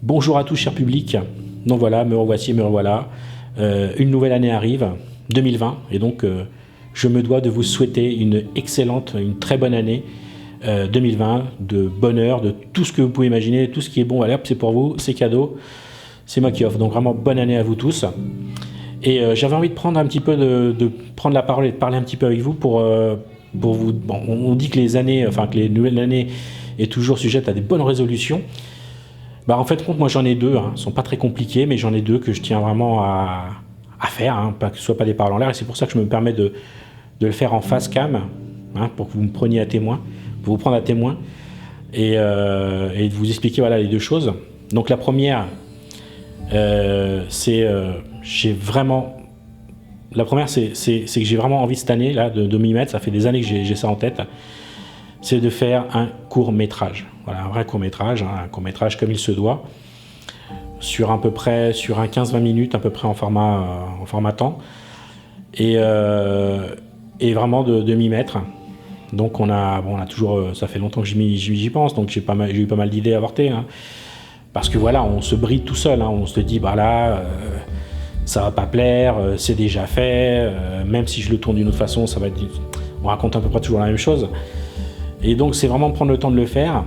Bonjour à tous, cher public. Donc voilà, me revoici, me revoilà. Une nouvelle année arrive, 2020, et donc je me dois de vous souhaiter une excellente, une très bonne année 2020, de bonheur, de tout ce que vous pouvez imaginer, tout ce qui est bon. Allez hop, c'est pour vous, c'est cadeau, c'est moi qui offre. Donc vraiment bonne année à vous tous. Et j'avais envie de prendre un petit peu de prendre la parole et de parler un petit peu avec vous pour vous. Bon, on dit que les années, enfin que les nouvelles années est toujours sujette à des bonnes résolutions. Bah en fait, moi j'en ai deux, hein. Ils sont pas très compliqués, mais j'en ai deux que je tiens vraiment à faire, hein, pas que ce soit pas des paroles en l'air, et c'est pour ça que je me permets de le faire en face cam, hein, pour que vous me preniez à témoin, pour vous prendre à témoin, et de vous expliquer voilà les deux choses. Donc la première, c'est que j'ai vraiment envie cette année là de m'y mettre. Ça fait des années que j'ai ça en tête. C'est de faire un court-métrage. Voilà, un vrai court-métrage, hein, un court-métrage comme il se doit, sur un 15-20 minutes à peu près en format temps, et vraiment de m'y mettre. Donc on a toujours, ça fait longtemps que j'y pense, donc j'ai eu pas mal d'idées avortées, hein, parce que voilà, on se bride tout seul, hein, on se dit bah là, ça va pas plaire, c'est déjà fait, même si je le tourne d'une autre façon, on raconte à peu près toujours la même chose. Et donc c'est vraiment prendre le temps de le faire.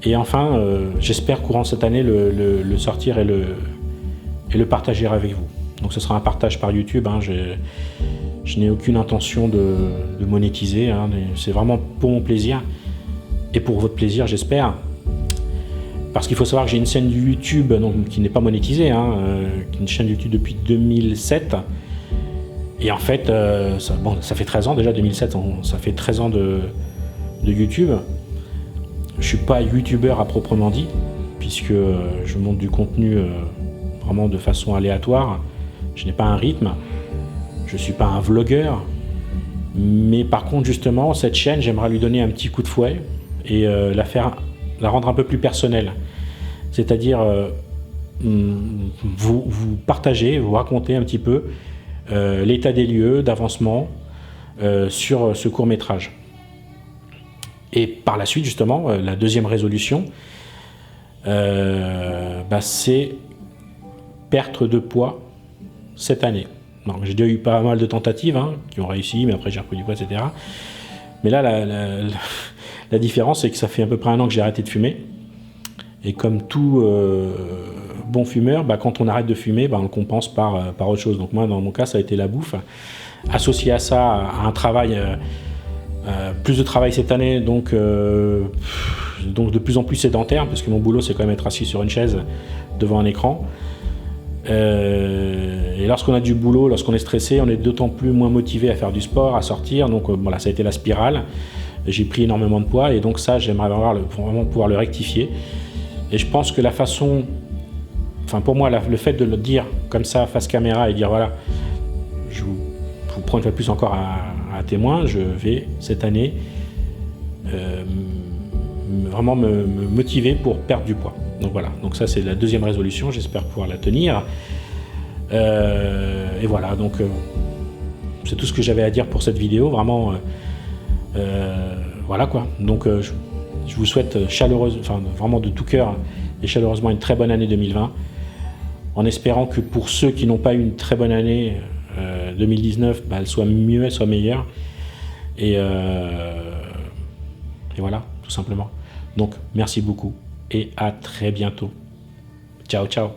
Et enfin, j'espère courant cette année le sortir et le partager avec vous. Donc ce sera un partage par YouTube, hein. Je n'ai aucune intention de monétiser, hein. C'est vraiment pour mon plaisir et pour votre plaisir, j'espère. Parce qu'il faut savoir que j'ai une chaîne YouTube donc, qui n'est pas monétisée, hein, une chaîne YouTube depuis 2007. Et en fait, ça fait 13 ans déjà, 2007, ça fait 13 ans de YouTube. Je suis pas youtubeur à proprement dit, puisque je monte du contenu vraiment de façon aléatoire. Je n'ai pas un rythme, je suis pas un vlogueur, mais par contre justement cette chaîne, j'aimerais lui donner un petit coup de fouet et la rendre un peu plus personnelle. C'est-à-dire vous partagez, vous racontez un petit peu l'état des lieux d'avancement sur ce court-métrage. Et par la suite, justement, la deuxième résolution, c'est perte de poids cette année. Donc, j'ai déjà eu pas mal de tentatives, hein, qui ont réussi, mais après j'ai repris du poids, etc. Mais là, la différence, c'est que ça fait à peu près 1 an que j'ai arrêté de fumer. Et comme tout bon fumeur, quand on arrête de fumer, on le compense par autre chose. Donc moi, dans mon cas, ça a été la bouffe. Associé à ça, à un travail... plus de travail cette année, donc de plus en plus sédentaire, parce que mon boulot c'est quand même être assis sur une chaise devant un écran. Et lorsqu'on a du boulot, lorsqu'on est stressé, on est d'autant plus moins motivé à faire du sport, à sortir. Donc voilà, ça a été la spirale. J'ai pris énormément de poids et donc ça, j'aimerais vraiment pouvoir le rectifier. Et je pense que pour moi, le fait de le dire comme ça face caméra et dire voilà, je vous prends une fois de plus encore à témoin, je vais cette année vraiment me motiver pour perdre du poids. Donc voilà, donc ça c'est la deuxième résolution, j'espère pouvoir la tenir. Et voilà, donc c'est tout ce que j'avais à dire pour cette vidéo, vraiment voilà quoi. Donc je vous souhaite vraiment de tout cœur et chaleureusement une très bonne année 2020, en espérant que pour ceux qui n'ont pas eu une très bonne année 2019, elle soit mieux, elle soit meilleure. Et voilà, tout simplement. Donc, merci beaucoup et à très bientôt. Ciao, ciao.